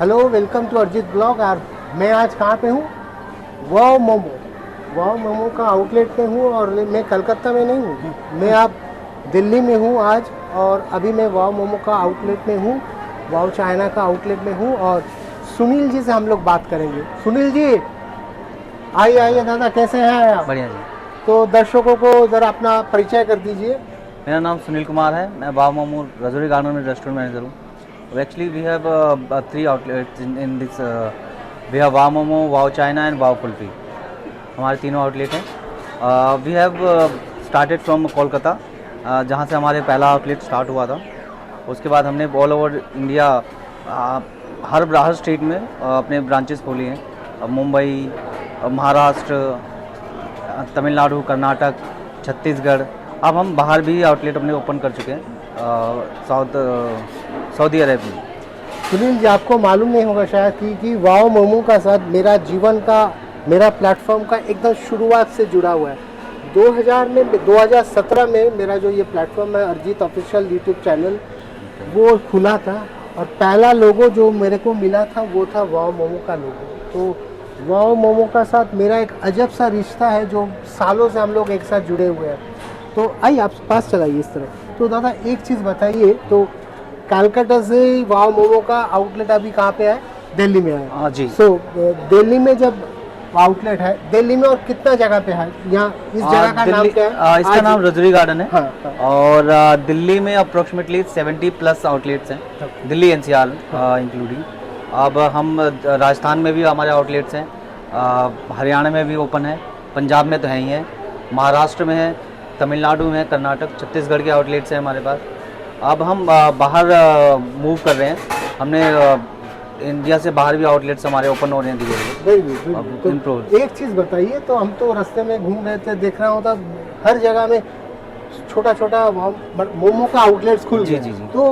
Hello, welcome to Arijit blog. और मैं आज कहाँ पे हूँ? वाव मोमो का आउटलेट पे हूँ। और मैं कलकत्ता में नहीं हूँ, मैं आप दिल्ली में हूँ आज। और अभी मैं वाव मोमो का आउटलेट में हूँ, वाव चाइना का आउटलेट में हूँ। और सुनील जी से हम लोग बात करेंगे। सुनील जी, आइए आइए दादा, कैसे हैं आप? बढ़िया जी। तो दर्शकों को ज़रा अपना परिचय कर दीजिए। मेरा नाम सुनील कुमार है। मैं वाव मोमो रजौरी गार्डन में रेस्टोरेंट मैनेजर हूँ। Actually we have 3 outlets in this. We have wow Momo, wow China and wow Kulfi. हमारे तीनों आउटलेट हैं। We have started from Kolkata, जहाँ से हमारे पहला आउटलेट स्टार्ट हुआ था। उसके बाद हमने ऑल ओवर इंडिया हर स्टेट में अपने ब्रांचेस खोली हैं। मुंबई, महाराष्ट्र, तमिलनाडु, कर्नाटक, छत्तीसगढ़। अब हम बाहर भी आउटलेट अपने ओपन कर चुके हैं, सऊदी अरब में। सुनील जी, आपको मालूम नहीं होगा शायद कि वाव मोमो का साथ मेरा जीवन का, मेरा प्लेटफॉर्म का एकदम शुरुआत से जुड़ा हुआ है। 2017 में मेरा जो ये प्लेटफॉर्म है, अरिजीत ऑफिशियल यूट्यूब चैनल, वो खुला था। और पहला लोगो जो मेरे को मिला था वो था वाव मोमो का लोगो। तो वाव मोमो का साथ मेरा एक अजब सा रिश्ता है, जो सालों से हम लोग एक साथ जुड़े हुए हैं। तो आइए आप पास चलाइए इस तरह। तो दादा एक चीज़ बताइए, तो कलकत्ता से वाव मोमो का आउटलेट अभी कहाँ पे है? दिल्ली में है। हाँ जी। दिल्ली में जब आउटलेट है, दिल्ली में और कितना जगह पे है? यहाँ इस जगह का नाम क्या है? इसका नाम रजौरी गार्डन है। हाँ, हाँ। और दिल्ली में अप्रोक्सीमेटली 70 प्लस आउटलेट्स हैं, दिल्ली एनसीआर इंक्लूडिंग। अब हम राजस्थान में भी हमारे आउटलेट्स हैं, हरियाणा में भी ओपन है, पंजाब में तो है ही है, महाराष्ट्र में है, तमिलनाडु में है, कर्नाटक, छत्तीसगढ़ के आउटलेट्स हैं हमारे पास। अब हम बाहर मूव कर रहे हैं। हमने इंडिया से बाहर भी आउटलेट्स हमारे ओपन हो रहे हैं धीरे धीरे। अब improve। तो एक चीज़ बताइए, तो हम तो रास्ते में घूम रहे थे, देख रहा होता हर जगह में छोटा छोटा मोमो का आउटलेट्स खुल जी गए। जी जी। तो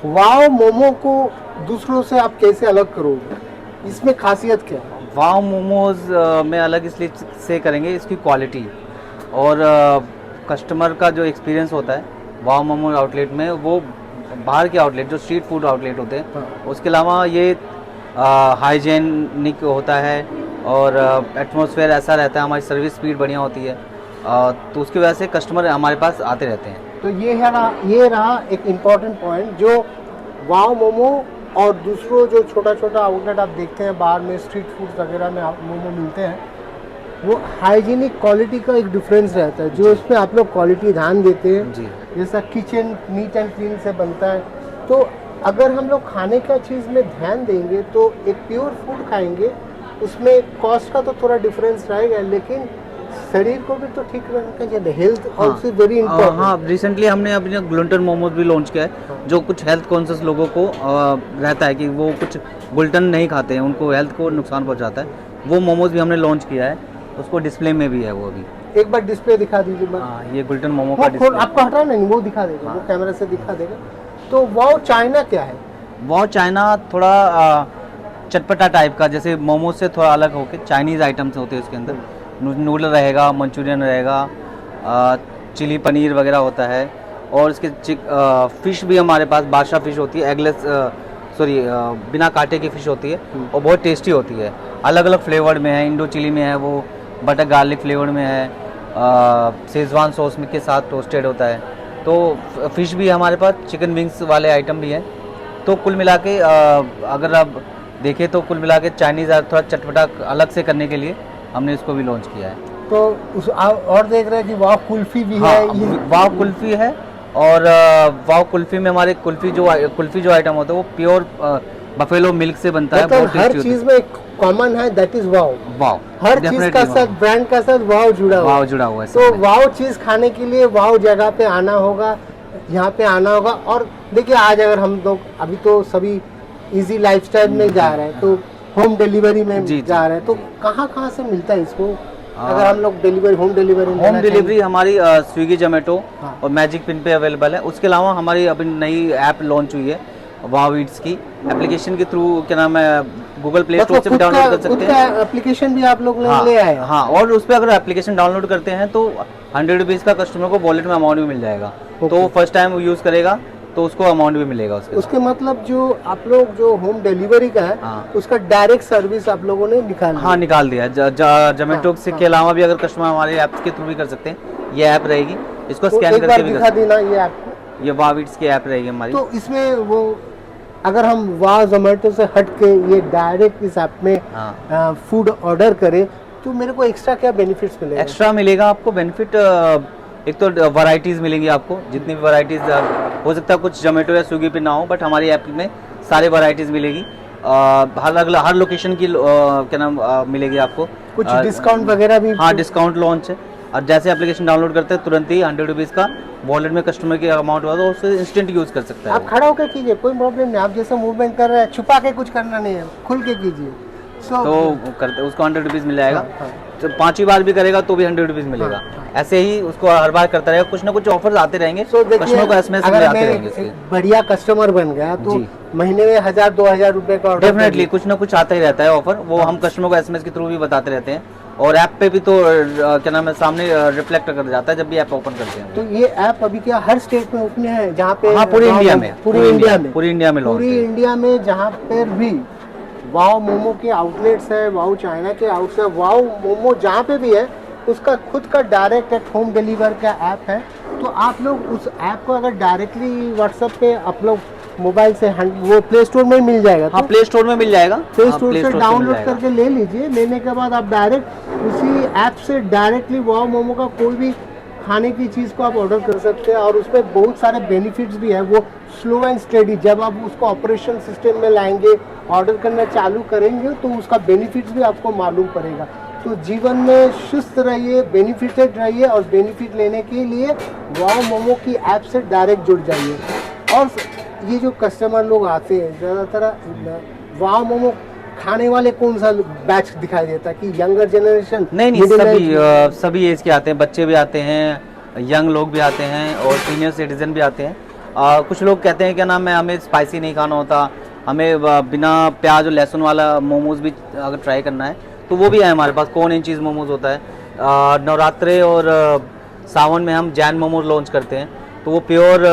वाव मोमो को दूसरों से आप कैसे अलग करोगे? इसमें खासियत क्या है? वाव मोमोज में अलग इसलिए से करेंगे, इसकी क्वालिटी और कस्टमर का जो एक्सपीरियंस होता है वाव मोमो आउटलेट में, वो बाहर के आउटलेट जो स्ट्रीट फूड आउटलेट होते हैं, हाँ। उसके अलावा ये हाइजेनिक होता है और एटमॉस्फेयर ऐसा रहता है, हमारी सर्विस स्पीड बढ़िया होती है। तो उसकी वजह से कस्टमर हमारे पास आते रहते हैं। तो ये रहा एक इम्पॉर्टेंट पॉइंट, जो वाव मोमो और दूसरों जो छोटा छोटा आउटलेट आप देखते हैं बाहर में, स्ट्रीट फूड वगैरह में आप मोमो मिलते हैं, वो हाइजीनिक क्वालिटी का एक डिफरेंस रहता है, जो उसमें आप लोग क्वालिटी ध्यान देते हैं। जी। जैसा किचन नीट एंड क्लीन से बनता है। तो अगर हम लोग खाने का चीज़ में ध्यान देंगे तो एक प्योर फूड खाएंगे, उसमें कॉस्ट का तो थोड़ा डिफरेंस रहेगा, लेकिन शरीर को भी तो ठीक रखना चाहिए। Health also very important. हाँ, रिसेंटली हमने अपने ग्लूटेन मोमोज भी लॉन्च किया है, जो कुछ हेल्थ कॉन्शियस लोगों को रहता है कि वो कुछ ग्लूटेन नहीं खाते हैं, उनको हेल्थ को नुकसान पहुंचाता है। वो मोमोज भी हमने लॉन्च किया है, उसको डिस्प्ले में भी है वो अभी। एक बार डिस्प्ले दिखा दीजिए। हाँ, ये ग्लूटेन मोमो का डिस्प्ले। आपको हटा नहीं, वो दिखा देगा। हाँ। वो कैमरा से दिखा देगा। तो वाव चाइना क्या है? वाव चाइना थोड़ा चटपटा टाइप का, जैसे मोमोज से थोड़ा अलग होकर चाइनीज़ आइटम्स होते हैं उसके अंदर। नूडल रहेगा, मंचूरियन रहेगा, चिली पनीर वगैरह होता है। और इसके फ़िश भी हमारे पास बादशाह फ़िश होती है, एगलेस बिना कांटे की फ़िश होती है, और बहुत टेस्टी होती है। अलग अलग फ्लेवर्ड में है, इंडो चिली में है, वो बटर गार्लिक फ्लेवर्ड में है, शेजवान सॉस में के साथ टोस्टेड होता है। तो फ़िश भी हमारे पास, चिकन विंग्स वाले आइटम भी हैं। तो कुल मिला के अगर आप देखें तो कुल मिला के चाइनीज़ थोड़ा चटपटा अलग से करने के लिए हमने इसको भी लॉन्च किया है। तो और देख रहे हैं कि वाव कुल्फी भी हाँ, है। वाव कुल्फ़ी है। और वाव कुल्फ़ी में हमारे कुल्फ़ी जो आइटम होता है वो प्योर बफेलो मिल्क से बनता है, बहुत हर टेस्टी चीज में कॉमन है, दैट इज वाव। वाव हर चीज का साथ, ब्रांड का साथ वाव जुड़ा हुआ वाव है। जुड़ा हुआ है। तो वाव चीज खाने के लिए वाव जगह पे आना होगा, यहाँ पे आना होगा। और देखिए, आज अगर हम लोग अभी तो सभी इजी लाइफस्टाइल में जा रहे हैं, तो होम डिलीवरी में जा रहे हैं, तो कहाँ कहाँ से मिलता है इसको? अगर हम लोग होम डिलीवरी हमारी स्विगी, जोमेटो हाँ। और मैजिक पिन पे अवेलेबल है। उसके अलावा हमारी अभी नई ऐप लॉन्च हुई है वाव ईट्स की, एप्लीकेशन के थ्रू, क्या नाम है, गूगल प्ले स्टोर से भी डाउनलोड कर सकते हैं। एप्लीकेशन भी आप लोग हाँ, ले आए? हाँ, और उस पर अगर एप्लीकेशन डाउनलोड करते हैं तो 100 रुपीज़ का कस्टमर को वॉलेट में अमाउंट भी मिल जाएगा। तो फर्स्ट टाइम यूज़ करेगा तो उसको अमाउंट भी मिलेगा उसके उसके मतलब जो आप लोग जो होम डिलीवरी का है हाँ। उसका डायरेक्ट सर्विस आप लोगों ने निकाल हाँ निकाल दिया। जोमेटो हाँ, के अलावा भी अगर कस्टमर हमारे ऐप के थ्रू भी कर सकते हैं, ये ऐप रहेगी, इसको तो स्कैन एक करके बार भी कर दिखा सकते देना ये आपको। हैं। ये वाविट्स की ऐप रहेगी हमारी। तो इसमें वो अगर हम वाह जोमेटो से हट के ये डायरेक्ट इस ऐप में हाँ फूड ऑर्डर करें तो मेरे को एक्स्ट्रा क्या बेनिफिट्स मिलेगा? एक्स्ट्रा मिलेगा आपको बेनिफिट। एक तो वैरायटीज़ मिलेंगी आपको, जितनी भी वैरायटीज़ हो सकता है कुछ जोमेटो या स्विगी पे ना हो, बट हमारी ऐप में सारे वैरायटीज़ मिलेगी। हर लोकेशन की क्या नाम मिलेगी आपको। कुछ डिस्काउंट वगैरह भी? हाँ डिस्काउंट लॉन्च है। और जैसे एप्लीकेशन डाउनलोड करते हैं तुरंत ही 100 रुपीज़ का वॉलेट में कस्टमर के अमाउंट हुआ तो उससे इंस्टेंट यूज़ कर सकता है आप वो। खड़ा होकर कीजिए, कोई प्रॉब्लम नहीं। आप जैसे मूवमेंट कर रहे हैं छुपा के कुछ करना नहीं है, खुल के कीजिए। तो वो करते उसको 100 रुपीज़ मिल जाएगा। हाँ, हाँ। तो 5वीं बार भी करेगा तो भी 100 रुपीज़ मिलेगा। हाँ। ऐसे ही उसको हर बार करता रहेगा, कुछ ना कुछ ऑफर्स आते रहेंगे, तो देखिए कस्टमर को एसएमएस अगर आते मैं रहेंगे इसके। एक बढ़िया कस्टमर बन गया तो जी। महीने में 1000-2000 रुपए का ऑर्डर डेफिनेटली कुछ ना कुछ आता ही रहता है ऑफर, वो हम कस्टमर को एसएमएस के थ्रू भी बताते रहते हैं। और ऐप पे भी तो क्या नाम है सामने रिफ्लेक्ट कर जाता है जब भी ऐप ओपन करते हैं। तो ये ऐप अभी क्या हर स्टेट में ओपन है जहाँ पे? हाँ पूरी इंडिया में, पूरी इंडिया में, पूरी इंडिया में launch पूरी है। इंडिया में जहाँ पर भी वाओ मोमो के आउटलेट्स है, वाओ चाइना के आउटलेट्स है, वाओ मोमो जहाँ पे भी है उसका खुद का डायरेक्ट एक होम डिलीवर का ऐप है। तो आप लोग उस ऐप को अगर डायरेक्टली व्हाट्सएप पे आप लोग मोबाइल से वो प्ले स्टोर में ही मिल जाएगा। हाँ प्ले स्टोर में मिल जाएगा, प्ले हाँ, स्टोर Play से Store डाउनलोड मिल जाएगा। करके ले लीजिए। लेने के बाद आप डायरेक्ट उसी ऐप से डायरेक्टली वाओ मोमो का कोई भी खाने की चीज़ को आप ऑर्डर कर सकते हैं और उसमें बहुत सारे बेनिफिट्स भी है। वो स्लो एंड स्टेडी जब आप उसको ऑपरेशन सिस्टम में लाएंगे, ऑर्डर करना चालू करेंगे तो उसका बेनिफिट्स भी आपको मालूम पड़ेगा। तो जीवन में सुस्त रहिए, बेनिफिटेड रहिए और बेनिफिट लेने के लिए वाओ मोमो की ऐप से डायरेक्ट जुड़ जाइए। और ये जो कस्टमर लोग आते हैं ज़्यादातर वाओ मोमो खाने वाले कौन सा बैच दिखाई देता है कि यंगर जनरेशन? नहीं सभी एज के आते हैं, बच्चे भी आते हैं, यंग लोग भी आते हैं और सीनियर सिटीजन भी आते हैं। कुछ लोग कहते हैं क्या नाम है हमें स्पाइसी नहीं खाना होता, हमें बिना प्याज और लहसुन वाला मोमोज भी अगर ट्राई करना है तो वो भी है हमारे पास। कौन इन चीज़ मोमोज होता है। नवरात्रे और सावन में हम जैन मोमोज लॉन्च करते हैं, तो वो प्योर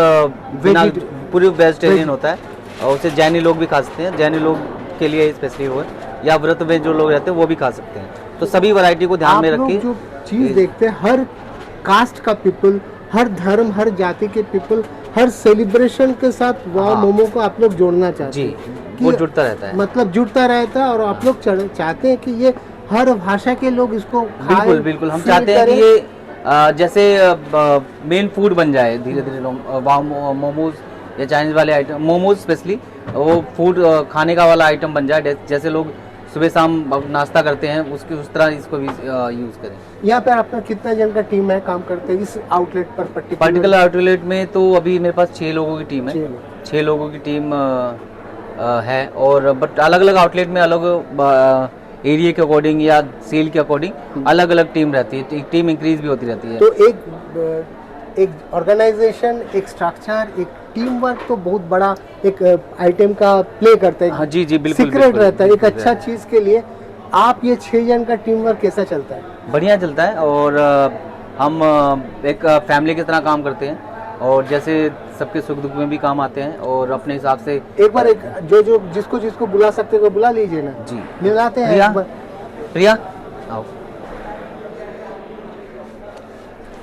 बिना पूरी वेजिटेरियन होता है और उसे जैनी लोग भी खा सकते हैं। जैनी लोग के लिए स्पेशली हो या व्रत में जो लोग रहते हैं वो भी खा सकते हैं। तो सभी वैरायटी को ध्यान में आप लोग रखिए। जो चीज़ देखते हैं हर कास्ट का पीपल, हर धर्म, हर जाति के पीपल, हर सेलिब्रेशन के साथ वाओ हाँ। मोमो को आप लोग जोड़ना चाहते जी हैं वो कि जुड़ता रहता है। मतलब जुड़ता रहता है और आप लोग चाहते हैं कि ये हर भाषा के लोग इसको खाएं, बिल्कुल बिल्कुल हम feel चाहते हैं कि करें। ये जैसे मेन फूड बन जाए धीरे धीरे। वाओ मोमोज या चाइनीज वाले आइटम, मोमोज स्पेशली वो फूड खाने का वाला आइटम बन जाए। जैसे लोग सुबह शाम नाश्ता करते हैं उसकी उस तरह इसको भी यूज़ करें। यहाँ पे आपका कितना जन का टीम है काम करते हैं इस आउटलेट पर? पर्टिकुलर आउटलेट में तो अभी मेरे पास 6 लोगों की टीम है। 6 लोग। 6 लोगों की टीम है और बट अलग अलग आउटलेट में अलग एरिया के अकॉर्डिंग या सेल के अकॉर्डिंग अलग अलग टीम रहती है। टीम इंक्रीज भी होती रहती है। तो एक ऑर्गेनाइजेशन, एक स्ट्रक्चर, एक टीम वर्क तो बहुत बड़ा एक आइटम का प्ले करता है। हाँ जी जी बिल्कुल सीक्रेट बिल्कुल, रहता है एक बिल्कुल अच्छा रहता चीज के लिए। आप ये 6 जन का टीम वर्क कैसा चलता है? है। बढ़िया चलता है और हम एक फैमिली की तरह काम करते हैं और जैसे सबके सुख दुख में भी काम आते हैं और अपने हिसाब से एक बार एक जो जिसको बुला सकते हो बुला लीजिए ना। जी मिलाते हैं प्रिया, एक बार। प्रिया आओ।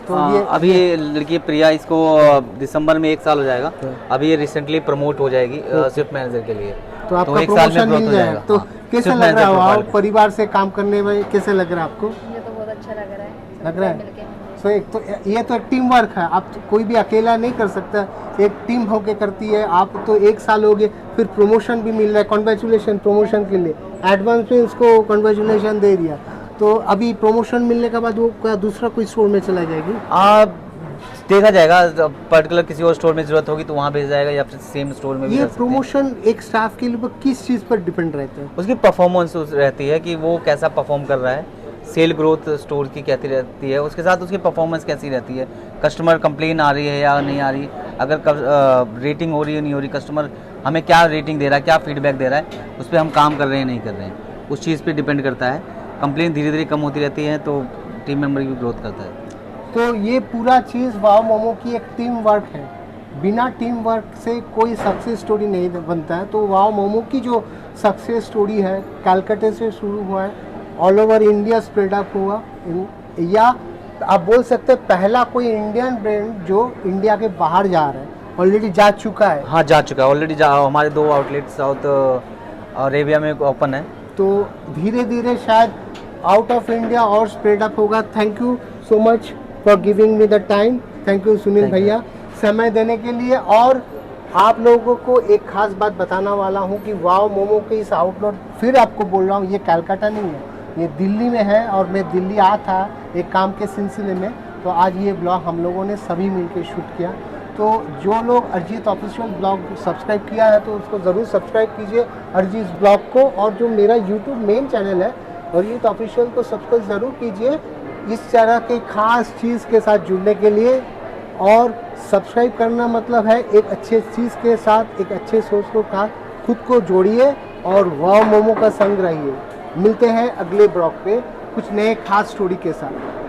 तो ये अभी ये लड़की प्रिया, इसको दिसंबर में 1 साल हो जाएगा। अभी ये रिसेंटली प्रमोट हो जाएगी शिफ्ट मैनेजर के लिए। तो आपका 1 साल में प्रमोशन growth मिल हो जाएगा। तो हाँ, कैसा shift लग रहा है manager वहाँ profile पे। परिवार से काम करने में? कैसे लग रहा है आपको? मुझे तो बहुत अच्छा लग रहा है। लग रहा है? मिलके मुझे। सो एक तो ये तो एक टीम वर्क है। आप कोई भी अकेला नहीं कर सकता, एक टीम होके करती है। आप तो 1 साल हो गए, फिर प्रमोशन भी मिल रहा है। कॉन्ग्रेचुलेशन प्रमोशन के लिए, एडवांस में उसको कॉन्ग्रेचुलेशन दे दिया। तो अभी प्रमोशन मिलने के बाद वो क्या दूसरा कोई स्टोर में चला जाएगी? देखा जाएगा, पर्टिकुलर किसी और स्टोर में जरूरत होगी तो वहाँ भेजा जाएगा या फिर सेम स्टोर में भी ये कर सकते हैं। प्रमोशन एक स्टाफ के लिए वो किस चीज़ पर डिपेंड रहता है? उसकी परफॉर्मेंस रहती है कि वो कैसा परफॉर्म कर रहा है, सेल ग्रोथ स्टोर की कैसी रहती है, उसके साथ उसकी परफॉर्मेंस कैसी रहती है, कस्टमर कंप्लेन आ रही है या नहीं आ रही, अगर रेटिंग हो रही है नहीं हो रही, कस्टमर हमें क्या रेटिंग दे रहा है, क्या फीडबैक दे रहा है, उस पर हम काम कर रहे हैं नहीं कर रहे हैं, उस चीज़ पे डिपेंड करता है। कंप्लेन धीरे धीरे कम होती रहती है तो टीम मेंबर की ग्रोथ करता है। तो ये पूरा चीज़ वाओ मोमो की एक टीम वर्क है। बिना टीम वर्क से कोई सक्सेस स्टोरी नहीं बनता है। तो वाओ मोमो की जो सक्सेस स्टोरी है, कलकत्ते से शुरू हुआ है, all over India spread up हुआ, या आप बोल सकते हैं पहला कोई इंडियन ब्रांड जो इंडिया के बाहर जा रहा है, ऑलरेडी जा चुका है। हाँ जा चुका है ऑलरेडी, हमारे 2 आउटलेट साउथ अरेबिया में ओपन है। तो धीरे धीरे शायद आउट ऑफ इंडिया और स्प्रेड अप होगा। Thank you so much for giving me the time. Thank you Sunil Thank you. भैया समय देने के लिए। और आप लोगों को एक खास बात बताना वाला हूँ कि वाओ मोमो के इस आउटलेट, फिर आपको बोल रहा हूँ, ये कलकत्ता नहीं है, ये दिल्ली में है। और मैं दिल्ली आया था एक काम के सिलसिले में, तो आज ये ब्लॉग हम लोगों ने सभी मिलकर शूट किया। तो जो लोग अरिजीत ऑफिशियल ब्लॉग सब्सक्राइब किया है तो उसको ज़रूर सब्सक्राइब कीजिए अरिजीत ब्लॉग को। और जो मेरा यूट्यूब मेन चैनल है अरिजीत ऑफिशियल को सब्सक्राइब ज़रूर कीजिए इस तरह के खास चीज़ के साथ जुड़ने के लिए। और सब्सक्राइब करना मतलब है एक अच्छे चीज़ के साथ, एक अच्छे सोच को का खुद को जोड़िए और वाओ मोमो का संग रहिए। मिलते हैं अगले ब्लॉग पे कुछ नए खास स्टोरी के साथ।